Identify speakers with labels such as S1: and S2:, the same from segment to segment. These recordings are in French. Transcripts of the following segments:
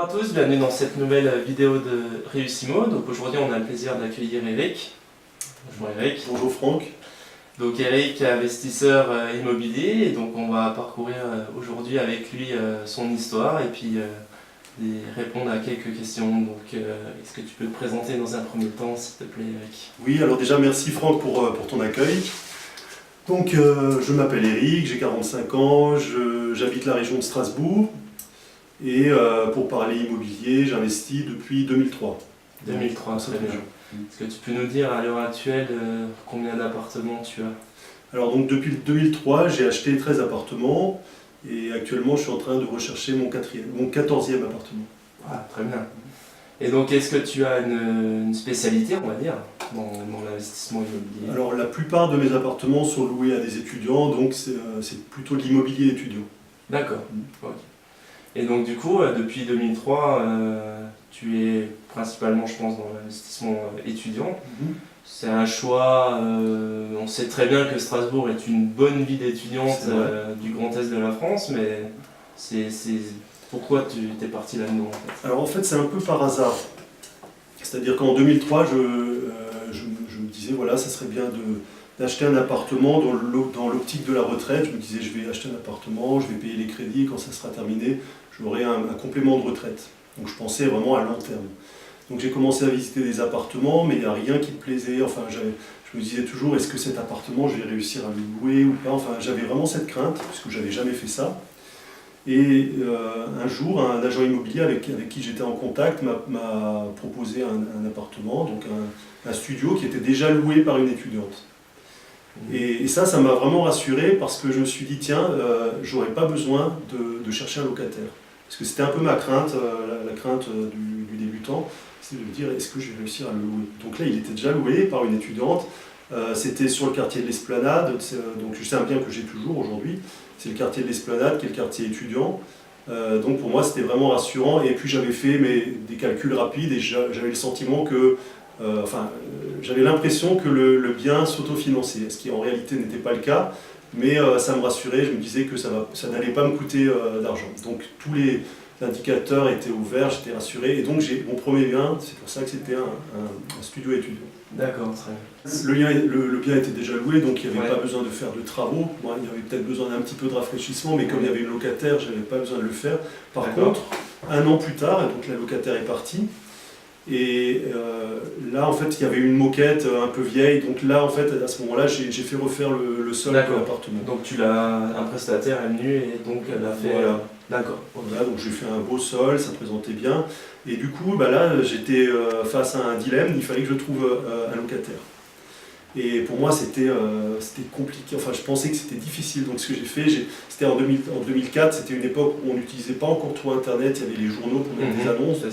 S1: à tous, bienvenue dans cette nouvelle vidéo de Réussimo. Donc aujourd'hui on a le plaisir d'accueillir Eric. Bonjour Eric.
S2: Bonjour Franck.
S1: Donc Eric est investisseur immobilier et donc on va parcourir aujourd'hui avec lui son histoire et puis répondre à quelques questions. Donc est-ce que tu peux te présenter dans un premier temps s'il te plaît Eric?
S2: Oui, alors déjà merci Franck pour ton accueil. Donc je m'appelle Eric, j'ai 45 ans, j'habite la région de Strasbourg et pour parler immobilier, j'investis depuis 2003.
S1: 2003, très bien. Est-ce que tu peux nous dire à l'heure actuelle combien d'appartements tu as?
S2: Alors donc depuis 2003, j'ai acheté 13 appartements et actuellement je suis en train de rechercher mon 14e appartement.
S1: Ah, très bien. Et donc est-ce que tu as une spécialité, on va dire, dans l'investissement immobilier?
S2: Alors la plupart de mes appartements sont loués à des étudiants, donc c'est plutôt de l'immobilier étudiant.
S1: D'accord. Ok. Et donc du coup, depuis 2003, tu es principalement, je pense, dans l'investissement étudiant. C'est un choix, on sait très bien que Strasbourg est une bonne ville étudiante du Grand Est de la France, mais pourquoi tu es parti là-dedans en fait?
S2: Alors en fait c'est un peu par hasard. C'est-à-dire qu'en 2003, je me disais, voilà, ça serait bien d'acheter un appartement dans l'optique de la retraite. Je me disais, je vais acheter un appartement, je vais payer les crédits, et quand ça sera terminé, j'aurai un complément de retraite. Donc je pensais vraiment à long terme. Donc j'ai commencé à visiter des appartements, mais il n'y a rien qui me plaisait. Enfin, je me disais toujours, est-ce que cet appartement, je vais réussir à le louer ou pas? Enfin, j'avais vraiment cette crainte, puisque je n'avais jamais fait ça. Et un jour, un agent immobilier avec qui j'étais en contact m'a proposé un appartement, donc un studio qui était déjà loué par une étudiante. Et ça m'a vraiment rassuré parce que je me suis dit, tiens, j'aurais pas besoin de chercher un locataire. Parce que c'était un peu ma crainte, la crainte du débutant, c'est de me dire, est-ce que je vais réussir à le louer? Donc là, il était déjà loué par une étudiante. C'était sur le quartier de l'Esplanade, donc c'est un bien que j'ai toujours aujourd'hui. C'est le quartier de l'Esplanade qui est le quartier étudiant. Donc pour moi c'était vraiment rassurant et puis j'avais fait des calculs rapides et j'avais le sentiment que, j'avais l'impression que le bien s'autofinançait, ce qui en réalité n'était pas le cas, mais ça me rassurait, je me disais que ça n'allait pas me coûter d'argent. Donc tous les indicateurs étaient ouverts, j'étais rassuré et donc j'ai mon premier bien, c'est pour ça que c'était un studio étudiant.
S1: D'accord, très bien.
S2: Le bien était déjà loué, donc il n'y avait pas besoin de faire de travaux. Moi, il y avait peut-être besoin d'un petit peu de rafraîchissement, mais comme il y avait une locataire, je n'avais pas besoin de le faire. Par contre, un an plus tard, donc la locataire est partie, et là, en fait, il y avait une moquette un peu vieille, donc là, en fait, à ce moment-là, j'ai fait refaire le sol de l'appartement.
S1: Donc un prestataire est venu et donc elle a fait...
S2: Voilà.
S1: D'accord.
S2: Voilà, donc j'ai fait un beau sol, ça présentait bien. Et du coup, là, j'étais face à un dilemme, il fallait que je trouve un locataire. Et pour moi, c'était compliqué, enfin je pensais que c'était difficile. Donc ce que j'ai fait, c'était en 2004, c'était une époque où on n'utilisait pas encore trop Internet, il y avait les journaux pour mettre des annonces.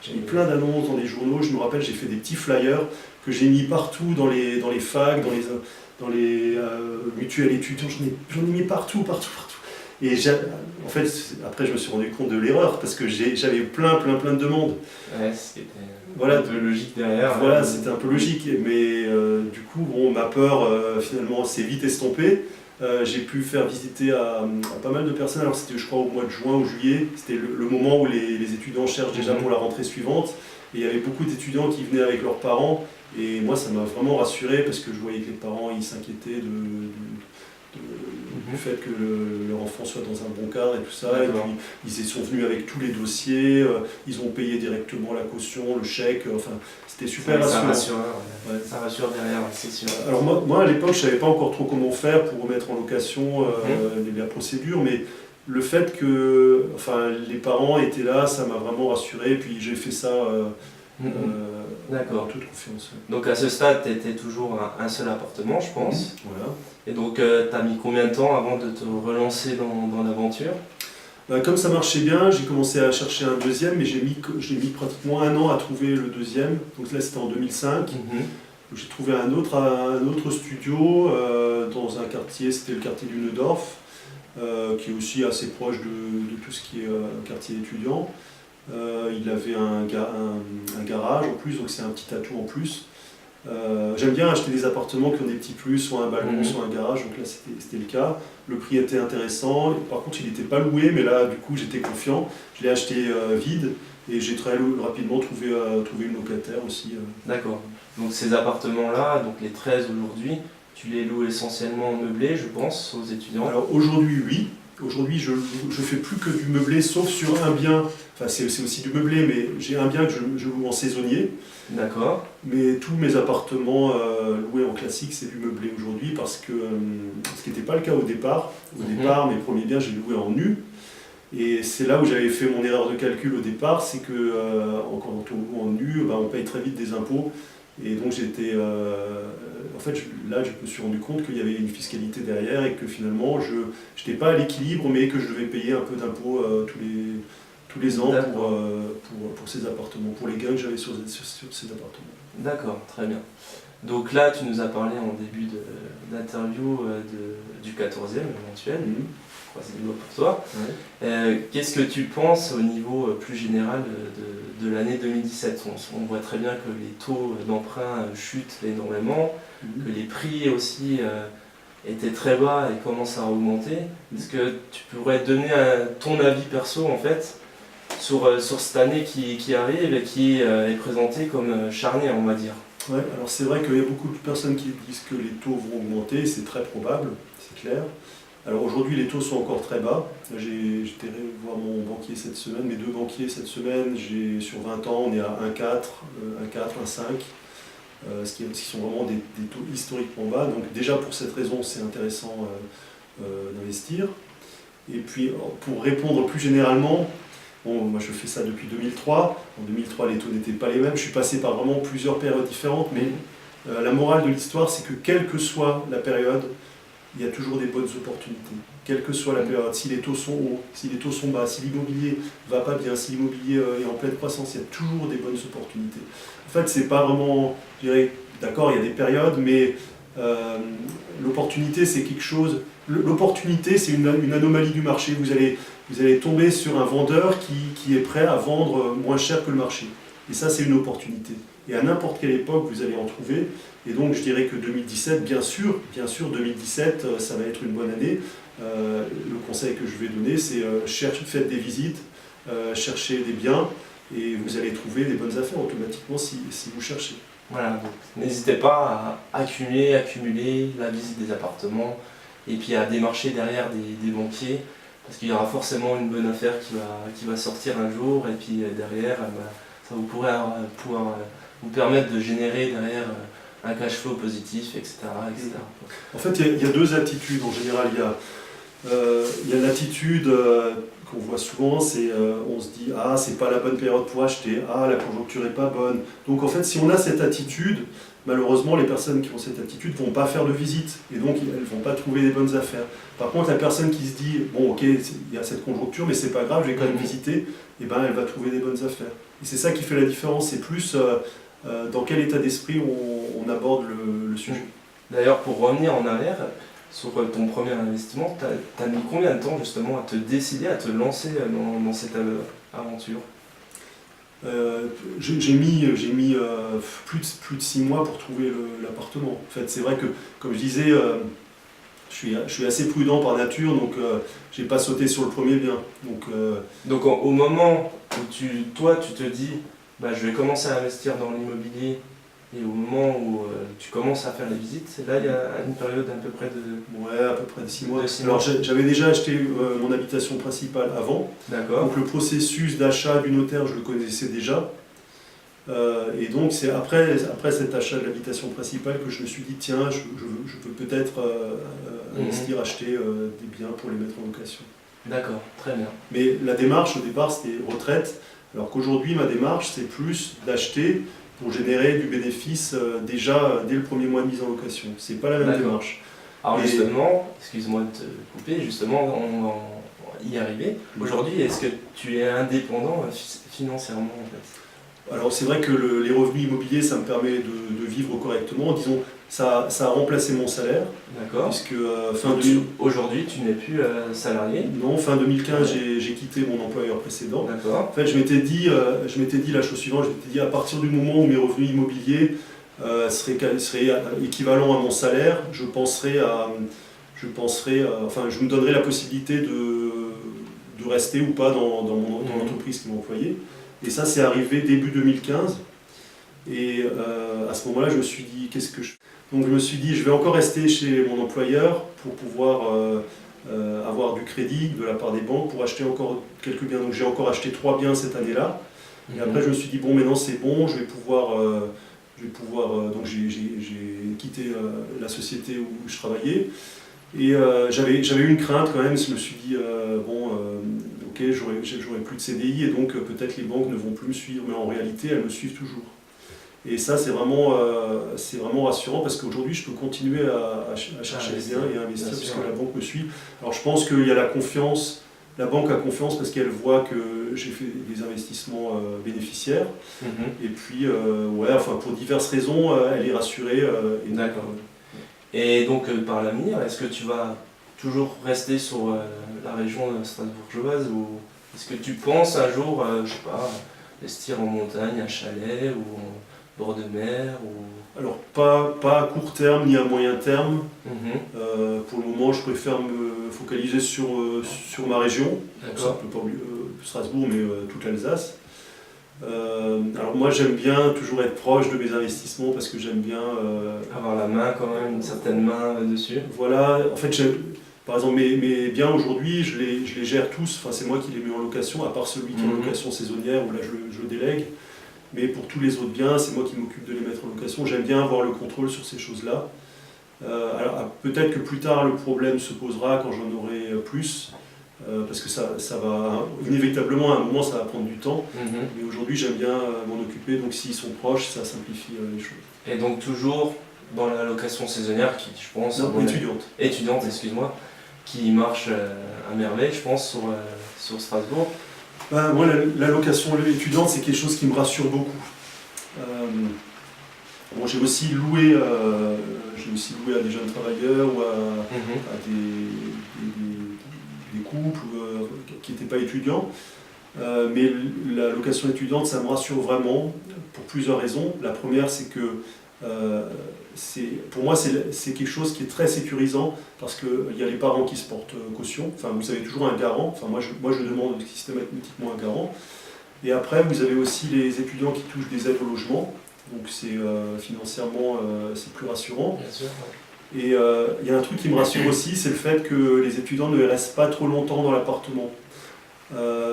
S2: J'ai mis plein d'annonces dans les journaux, je me rappelle, j'ai fait des petits flyers que j'ai mis partout dans les facs, dans les mutuelles étudiants, j'en ai mis partout. Et en fait, après je me suis rendu compte de l'erreur, parce que j'avais plein de demandes.
S1: Ouais, c'était un peu logique derrière.
S2: Voilà, c'était un peu logique, mais du coup, bon, ma peur finalement s'est vite estompée. J'ai pu faire visiter à pas mal de personnes, alors c'était je crois au mois de juin ou juillet, c'était le moment où les étudiants cherchent déjà pour la rentrée suivante, et il y avait beaucoup d'étudiants qui venaient avec leurs parents, et moi ça m'a vraiment rassuré, parce que je voyais que les parents ils s'inquiétaient du fait que leur enfant soit dans un bon cadre et tout ça, et puis ils sont venus avec tous les dossiers, ils ont payé directement la caution, le chèque, enfin c'était super rassurant.
S1: Ça rassure derrière, c'est sûr.
S2: Alors moi à l'époque je savais pas encore trop comment faire pour remettre en location la procédure, mais le fait que les parents étaient là, ça m'a vraiment rassuré, et puis j'ai fait ça
S1: D'accord.
S2: en toute confiance.
S1: Donc à ce stade, tu étais toujours un seul appartement, je pense.
S2: Voilà.
S1: Et donc, tu as mis combien de temps avant de te relancer dans l'aventure?
S2: Comme ça marchait bien, j'ai commencé à chercher un deuxième, mais j'ai mis pratiquement un an à trouver le deuxième. Donc là, c'était en 2005. J'ai trouvé un autre studio dans un quartier, c'était le quartier du Neudorf, qui est aussi assez proche de tout ce qui est quartier étudiant. Il avait un garage en plus, donc c'est un petit atout en plus. J'aime bien acheter des appartements qui ont des petits plus, soit un balcon,
S1: Mhm.
S2: soit un garage, donc là c'était le cas. Le prix était intéressant, par contre il n'était pas loué, mais là du coup j'étais confiant. Je l'ai acheté vide et j'ai très rapidement trouvé une locataire aussi.
S1: D'accord. Donc ces appartements-là, donc les 13 aujourd'hui, tu les loues essentiellement meublés, je pense, aux étudiants.
S2: Alors aujourd'hui, oui. Aujourd'hui, je fais plus que du meublé, sauf sur un bien. Enfin, c'est aussi du meublé, mais j'ai un bien que je loue en saisonnier.
S1: D'accord.
S2: Mais tous mes appartements loués en classique, c'est du meublé aujourd'hui, parce que ce qui n'était pas le cas au départ. Au
S1: Mhm.
S2: départ, mes premiers biens, j'ai loué en nu. Et c'est là où j'avais fait mon erreur de calcul au départ, c'est que quand on loue en nu, on paye très vite des impôts. Et donc j'étais, en fait, là je me suis rendu compte qu'il y avait une fiscalité derrière et que finalement je n'étais pas à l'équilibre, mais que je devais payer un peu d'impôts tous les ans pour ces appartements, pour les gains que j'avais sur ces appartements.
S1: D'accord, très bien. Donc là, tu nous as parlé en début d'interview du 14e éventuel.
S2: Mhm.
S1: Croisez les doigts pour toi.
S2: Ouais.
S1: Qu'est-ce que tu penses au niveau plus général de l'année 2017 ? On voit très bien que les taux d'emprunt chutent énormément,
S2: Mhm.
S1: que les prix aussi étaient très bas et commencent à augmenter. Est-ce que tu pourrais donner ton avis perso en fait sur cette année qui arrive et qui est présentée comme charnière, on va dire ?
S2: Ouais, alors c'est vrai qu'il y a beaucoup de personnes qui disent que les taux vont augmenter, c'est très probable, c'est clair. Alors aujourd'hui, les taux sont encore très bas. J'étais allé voir mon banquier cette semaine, mes deux banquiers cette semaine. Sur 20 ans, on est à 1,4, 1,5, ce qui sont vraiment des taux historiquement bas. Donc déjà pour cette raison, c'est intéressant d'investir. Et puis pour répondre plus généralement, bon, moi je fais ça depuis 2003. En 2003, les taux n'étaient pas les mêmes. Je suis passé par vraiment plusieurs périodes différentes, mais la morale de l'histoire, c'est que quelle que soit la période, il y a toujours des bonnes opportunités. Quelle que soit la période, si les taux sont hauts, si les taux sont bas, si l'immobilier va pas bien, si l'immobilier est en pleine croissance, il y a toujours des bonnes opportunités. En fait, c'est pas vraiment, je dirais, d'accord, il y a des périodes, mais l'opportunité, c'est quelque chose. L'opportunité, c'est une anomalie du marché. Vous allez tomber sur un vendeur qui est prêt à vendre moins cher que le marché. Et ça, c'est une opportunité. Et à n'importe quelle époque, vous allez en trouver. Et donc, je dirais que 2017, bien sûr, 2017, ça va être une bonne année. Le conseil que je vais donner, c'est faites des visites, cherchez des biens, et vous allez trouver des bonnes affaires automatiquement si vous cherchez.
S1: Voilà, donc n'hésitez pas à accumuler la visite des appartements et puis à démarcher derrière des banquiers parce qu'il y aura forcément une bonne affaire qui va sortir un jour et puis derrière ça vous pourrait pouvoir vous permettre de générer derrière un cash flow positif, etc. etc.
S2: En fait, il y a deux attitudes en général. Il y a l'attitude qu'on voit souvent, c'est on se dit ah c'est pas la bonne période pour acheter, ah la conjoncture est pas bonne. Donc en fait si on a cette attitude, malheureusement les personnes qui ont cette attitude vont pas faire de visite et donc elles vont pas trouver des bonnes affaires. Par contre la personne qui se dit bon ok il y a cette conjoncture mais c'est pas grave, je vais quand même visiter, et ben elle va trouver des bonnes affaires. Et c'est ça qui fait la différence, c'est plus dans quel état d'esprit on aborde le sujet.
S1: D'ailleurs pour revenir en arrière, sur ton premier investissement, tu as mis combien de temps justement à te décider, à te lancer dans cette aventure ?
S2: J'ai mis plus de 6 mois pour trouver l'appartement. En fait, c'est vrai que, comme je disais, je suis assez prudent par nature, donc j'ai pas sauté sur le premier bien.
S1: Donc au moment où tu te dis, je vais commencer à investir dans l'immobilier, et au moment où tu commences à faire les visites, c'est là il y a une période à peu près de...
S2: Ouais, à peu près de 6 mois.
S1: De 6 mois.
S2: Alors j'avais déjà acheté mon habitation principale avant.
S1: D'accord.
S2: Donc le processus d'achat du notaire, je le connaissais déjà. Et donc c'est après cet achat de l'habitation principale que je me suis dit, tiens, je peux peut-être investir, acheter des biens pour les mettre en location.
S1: D'accord, très bien.
S2: Mais la démarche au départ c'était retraite, alors qu'aujourd'hui ma démarche c'est plus d'acheter pour générer du bénéfice déjà dès le premier mois de mise en location. C'est pas la même démarche.
S1: Alors justement, excuse-moi de te couper, justement on va y arriver. Aujourd'hui, est-ce que tu es indépendant financièrement en fait ?
S2: Alors c'est vrai que les revenus immobiliers, ça me permet de vivre correctement. Disons, ça a remplacé mon salaire.
S1: D'accord.
S2: Puisque
S1: aujourd'hui, tu n'es plus salarié ?
S2: Non, fin 2015, j'ai quitté mon employeur précédent.
S1: D'accord.
S2: En fait, je m'étais dit la chose suivante, je m'étais dit à partir du moment où mes revenus immobiliers serait équivalent à mon salaire, je me donnerais la possibilité de rester ou pas dans mon entreprise qui m'employait. Et ça, c'est arrivé début 2015. Et à ce moment-là, je me suis dit, qu'est-ce que je fais? Donc je me suis dit, je vais encore rester chez mon employeur pour pouvoir avoir du crédit de la part des banques pour acheter encore quelques biens. Donc j'ai encore acheté 3 biens cette année-là. Et après, je me suis dit, bon, maintenant c'est bon, je vais pouvoir. Donc j'ai quitté la société où je travaillais. Et j'avais eu une crainte quand même, je me suis dit, ok, j'aurai plus de CDI et donc peut-être les banques ne vont plus me suivre, mais en réalité elles me suivent toujours. Et ça c'est vraiment rassurant parce qu'aujourd'hui je peux continuer à chercher les biens et à investir puisque la banque me suit. Alors je pense qu'il y a la confiance, la banque a confiance parce qu'elle voit que j'ai fait des investissements bénéficiaires. Et puis, pour diverses raisons, elle est rassurée.
S1: D'accord. Et donc, par l'avenir, est-ce que tu vas toujours rester sur la région strasbourgeoise ou est-ce que tu penses un jour, je sais pas, investir en montagne, à chalet ou en bord de mer ou...
S2: Alors, pas à court terme ni à moyen terme. Pour le moment, je préfère me focaliser sur ma région.
S1: D'accord.
S2: Pas Strasbourg, mais toute l'Alsace. Alors moi j'aime bien toujours être proche de mes investissements parce que j'aime bien
S1: avoir la main quand même, une certaine main dessus.
S2: Voilà, en fait par exemple mes biens aujourd'hui je les gère tous, enfin c'est moi qui les mets en location, à part celui qui est en location saisonnière où là je le délègue, mais pour tous les autres biens c'est moi qui m'occupe de les mettre en location. J'aime bien avoir le contrôle sur ces choses-là. Alors peut-être que plus tard le problème se posera quand j'en aurai plus. Parce que ça va, inévitablement, à un moment, ça va prendre du temps. Mais aujourd'hui, j'aime bien m'en occuper, donc s'ils sont proches, ça simplifie les choses.
S1: Et donc toujours dans la location saisonnière qui, je pense...
S2: Non,
S1: étudiante, excuse-moi, qui marche à merveille, je pense, sur Strasbourg.
S2: Moi, la location étudiante, c'est quelque chose qui me rassure beaucoup. J'ai aussi loué à des jeunes travailleurs ou à des couples qui n'étaient pas étudiants. Mais la location étudiante, ça me rassure vraiment pour plusieurs raisons. La première, c'est que pour moi, c'est quelque chose qui est très sécurisant parce qu'il y a les parents qui se portent caution. Enfin, vous avez toujours un garant. Enfin, moi, je demande systématiquement un garant. Et après, vous avez aussi les étudiants qui touchent des aides au logement. Donc, financièrement, c'est plus rassurant.
S1: Bien sûr, ouais.
S2: Et il y a un truc qui me rassure aussi, c'est le fait que les étudiants ne restent pas trop longtemps dans l'appartement.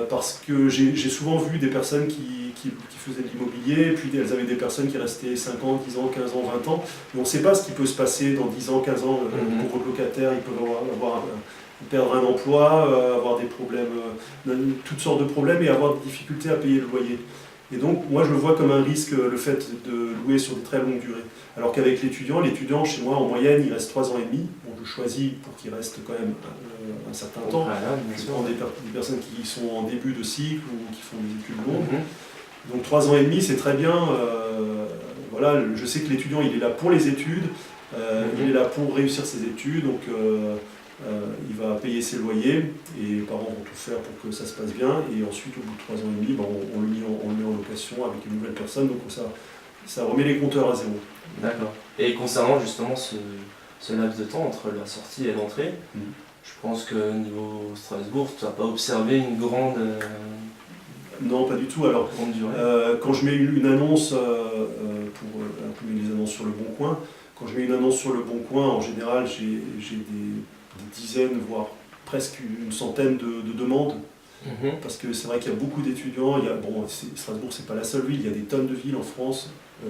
S2: Parce que j'ai souvent vu des personnes qui faisaient de l'immobilier, puis elles avaient des personnes qui restaient 5 ans, 10 ans, 15 ans, 20 ans. Et on ne sait pas ce qui peut se passer dans 10 ans, 15 ans pour votre locataire. Ils peuvent perdre un emploi, avoir des problèmes, toutes sortes de problèmes et avoir des difficultés à payer le loyer. Et donc, moi, je le vois comme un risque, le fait de louer sur des très longues durées. Alors qu'avec l'étudiant, chez moi, en moyenne, il reste 3 ans et demi. Bon, je choisis pour qu'il reste quand même un certain temps. Je prends des personnes qui sont en début de cycle ou qui font des études longues. Donc 3 ans et demi, c'est très bien. Voilà, je sais que l'étudiant, il est là pour les études. Il est là pour réussir ses études. Donc, il va payer ses loyers et les parents vont tout faire pour que ça se passe bien. Et ensuite, au bout de 3 ans et demi, on le met en location avec une nouvelle personne. Donc ça remet les compteurs à zéro.
S1: D'accord. Et concernant justement ce laps de temps entre la sortie et l'entrée, je pense que niveau Strasbourg, tu n'as pas observé une grande...
S2: Non, pas du tout. Alors, quand je mets une annonce, pour les annonces sur le Bon Coin, quand je mets une annonce sur le Bon Coin, en général, j'ai des dizaines, voire presque une centaine de demandes. Parce que c'est vrai qu'il y a beaucoup d'étudiants. Strasbourg, c'est pas la seule ville, il y a des tonnes de villes en France,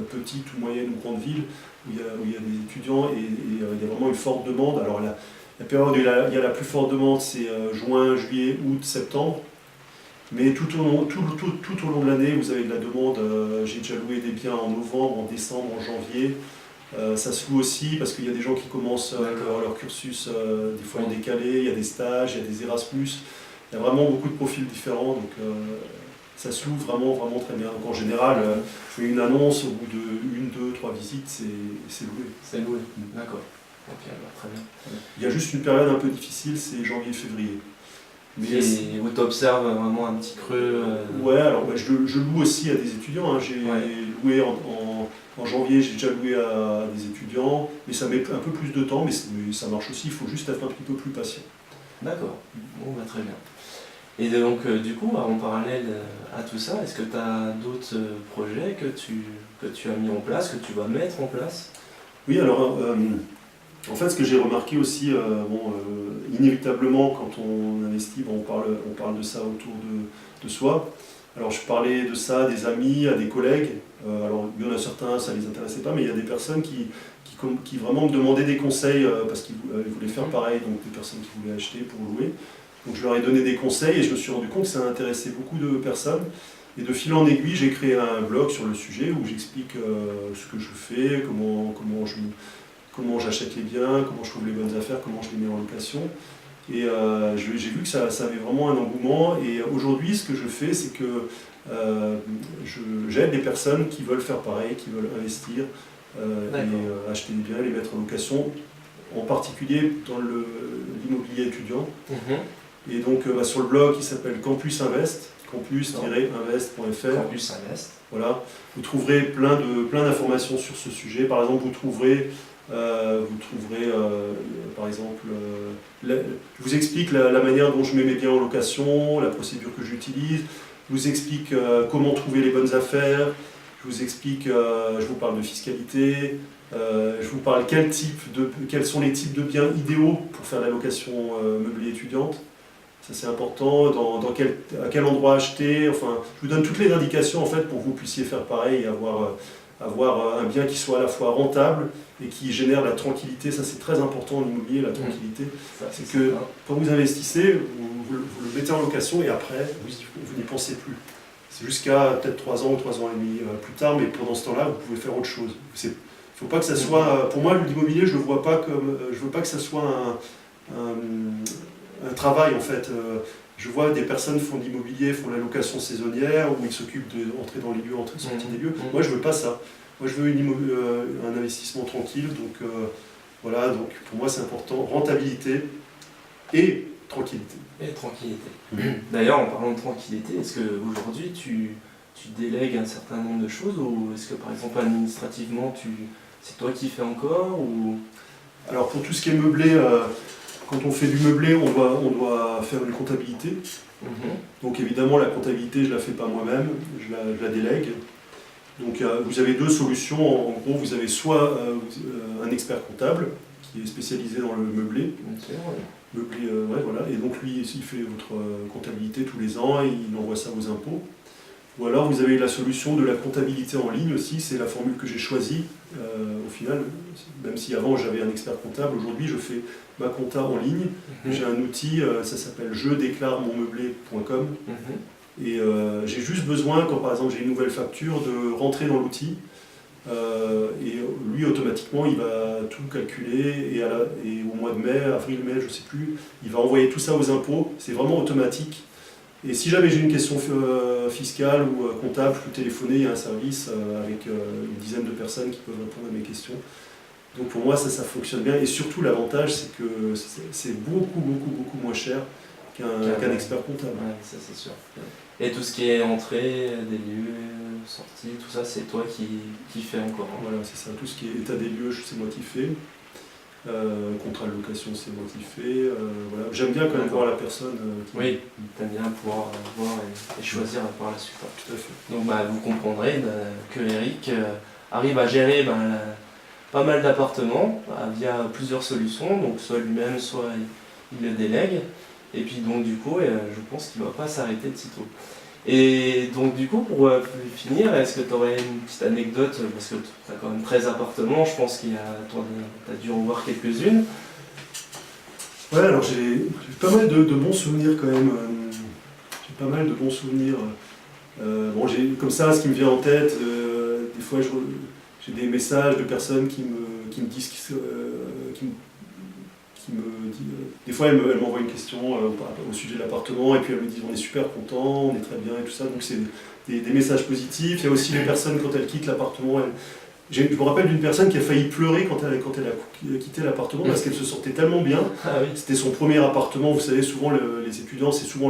S2: petites ou moyennes ou grandes villes, où il y a des étudiants et il y a vraiment une forte demande. Alors la période où il y a la plus forte demande, c'est juin, juillet, août, septembre. Mais tout au long de l'année, vous avez de la demande. J'ai déjà loué des biens en novembre, en décembre, en janvier. Ça se loue aussi parce qu'il y a des gens qui commencent leur cursus des fois en décalé, il y a des stages, il y a des Erasmus. Il y a vraiment beaucoup de profils différents, donc ça se loue vraiment, vraiment très bien. Donc en général, je fais une annonce, au bout de 1, 2, 3 visites, c'est loué.
S1: C'est loué, d'accord. Ok, très bien.
S2: Il y a juste une période un peu difficile, c'est janvier-février.
S1: Où tu observes vraiment un petit creux.
S2: Ouais, alors je loue aussi à des étudiants. Hein. J'ai loué en janvier, j'ai déjà loué à des étudiants, mais ça met un peu plus de temps, mais ça marche aussi, il faut juste être un petit peu plus patient.
S1: D'accord, bon, bah, très bien. Et donc, du coup, en parallèle à tout ça, est-ce que tu as d'autres projets que tu as mis en place, que tu vas mettre en place?
S2: Oui, alors, en fait, ce que j'ai remarqué aussi, inévitablement, quand on investit, on parle de ça autour de soi. Alors, je parlais de ça à des amis, à des collègues. Alors, il y en a certains, ça ne les intéressait pas, mais il y a des personnes qui vraiment me demandaient des conseils parce qu'ils voulaient faire pareil, donc des personnes qui voulaient acheter pour louer. Donc je leur ai donné des conseils et je me suis rendu compte que ça intéressait beaucoup de personnes. Et de fil en aiguille, j'ai créé un blog sur le sujet où j'explique ce que je fais, comment j'achète les biens, comment je trouve les bonnes affaires, comment je les mets en location. Et j'ai vu que ça avait vraiment un engouement. Et aujourd'hui, ce que je fais, c'est que j'aide les personnes qui veulent faire pareil, qui veulent investir et acheter des biens, les mettre en location, en particulier dans l'immobilier étudiant. Et donc sur le blog qui s'appelle Campus Invest, campus-invest.fr.
S1: Campus Invest.
S2: Voilà, vous trouverez plein d'informations sur ce sujet. Par exemple, vous trouverez par exemple, je vous explique la manière dont je mets mes biens en location, la procédure que j'utilise, je vous explique comment trouver les bonnes affaires, je vous explique, je vous parle de fiscalité, je vous parle quels sont les types de biens idéaux pour faire la location meublée étudiante. Ça c'est important, à quel endroit acheter, enfin, je vous donne toutes les indications en fait pour que vous puissiez faire pareil et avoir un bien qui soit à la fois rentable et qui génère la tranquillité. Ça c'est très important en immobilier, la tranquillité. C'est que quand vous investissez, vous le mettez en location et après vous n'y pensez plus. C'est jusqu'à peut-être 3 ans ou 3 ans et demi plus tard, mais pendant ce temps-là, vous pouvez faire autre chose. Il ne faut pas que ça soit... Pour moi, l'immobilier, je ne le vois pas comme... Je ne veux pas que ça soit un travail, en fait. Je vois des personnes font de l'immobilier, font la location saisonnière, où ils s'occupent d'entrer dans les lieux, entrer, sortir des lieux. Moi, je ne veux pas ça. Moi, je veux un investissement tranquille. Donc, voilà, donc pour moi, c'est important. Rentabilité et tranquillité.
S1: Et tranquillité. D'ailleurs, en parlant de tranquillité, est-ce qu'aujourd'hui, tu délègues un certain nombre de choses ou est-ce que, par exemple, administrativement, c'est toi qui fais encore ou...
S2: Alors, pour tout ce qui est meublé, quand on fait du meublé, on doit faire une comptabilité. Donc, évidemment, la comptabilité, je ne la fais pas moi-même, je la délègue. Donc, vous avez deux solutions. En gros, vous avez soit un expert comptable qui est spécialisé dans le meublé. Voilà. Et donc lui, il fait votre comptabilité tous les ans et il envoie ça aux impôts. Ou alors vous avez la solution de la comptabilité en ligne aussi, c'est la formule que j'ai choisie. Au final, même si avant j'avais un expert comptable, aujourd'hui je fais ma compta en ligne. J'ai un outil, ça s'appelle jedéclaremonmeublé.com. Et j'ai juste besoin, quand par exemple j'ai une nouvelle facture, de rentrer dans l'outil. Et lui automatiquement il va tout calculer et au mois de mai, avril-mai, je ne sais plus, il va envoyer tout ça aux impôts, c'est vraiment automatique. Et si jamais j'ai une question fiscale ou comptable, je peux téléphoner, il y a un service avec une dizaine de personnes qui peuvent répondre à mes questions. Donc pour moi ça fonctionne bien et surtout l'avantage c'est que c'est beaucoup moins cher qu'un expert comptable.
S1: Ouais, ça c'est sûr. Et tout ce qui est entrée, des lieux, sorties, tout ça, c'est toi qui fais encore. Hein.
S2: Voilà, c'est ça. Tout ce qui est état des lieux, c'est moi qui fais. Contrat de location, c'est moi qui fais. Voilà. J'aime bien quand même voir la personne.
S1: Oui, t'aimes bien pouvoir voir et choisir par la suite.
S2: Tout à fait.
S1: Donc vous comprendrez que Eric arrive à gérer pas mal d'appartements via plusieurs solutions, donc soit lui-même, soit il le délègue. Et puis donc du coup, je pense qu'il ne va pas s'arrêter de sitôt. Et donc du coup, pour finir, est-ce que tu aurais une petite anecdote, parce que tu as quand même 13 appartements, je pense tu as dû en voir quelques-unes.
S2: Ouais, alors j'ai pas mal de bons souvenirs quand même. J'ai pas mal de bons souvenirs. Comme ça, ce qui me vient en tête, des fois j'ai des messages de personnes qui me disent des fois, elle m'envoie une question au sujet de l'appartement et puis elle me dit on est super content, on est très bien et tout ça. Donc c'est des messages positifs. Il y a aussi les personnes quand elles quittent l'appartement, Je me rappelle d'une personne qui a failli pleurer quand elle a quitté l'appartement parce qu'elle se sentait tellement bien.
S1: Ah oui.
S2: C'était son premier appartement. Vous savez, souvent les étudiants, c'est souvent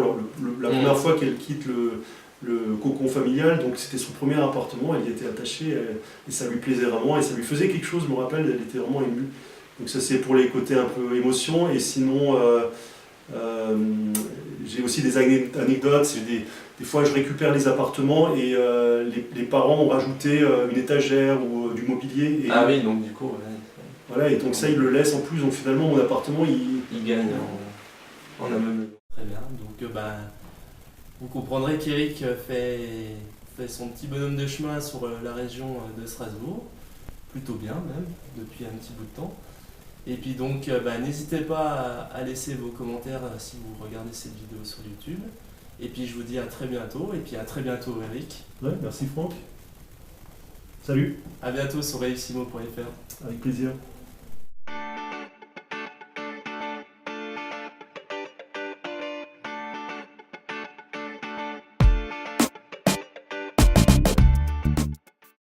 S2: la première fois qu'elles quittent le cocon familial. Donc c'était son premier appartement, elle y était attachée et ça lui plaisait vraiment et ça lui faisait quelque chose, je me rappelle, elle était vraiment émue. Donc ça c'est pour les côtés un peu émotion. Et sinon, j'ai aussi des anecdotes. Des fois, je récupère les appartements et les parents ont rajouté une étagère ou du mobilier. Et,
S1: ah oui, donc du coup, ouais.
S2: Voilà, et donc ça, ils le laissent en plus. Donc finalement, mon appartement,
S1: il gagne en ameublement.
S3: Très bien. Donc, vous comprendrez qu'Eric fait son petit bonhomme de chemin sur la région de Strasbourg. Plutôt bien, même, depuis un petit bout de temps. Et puis donc, n'hésitez pas à laisser vos commentaires si vous regardez cette vidéo sur YouTube. Et puis je vous dis à très bientôt, et puis à très bientôt Eric.
S2: Ouais, merci Franck. Salut.
S3: À bientôt sur reissimo.fr.
S2: Avec plaisir.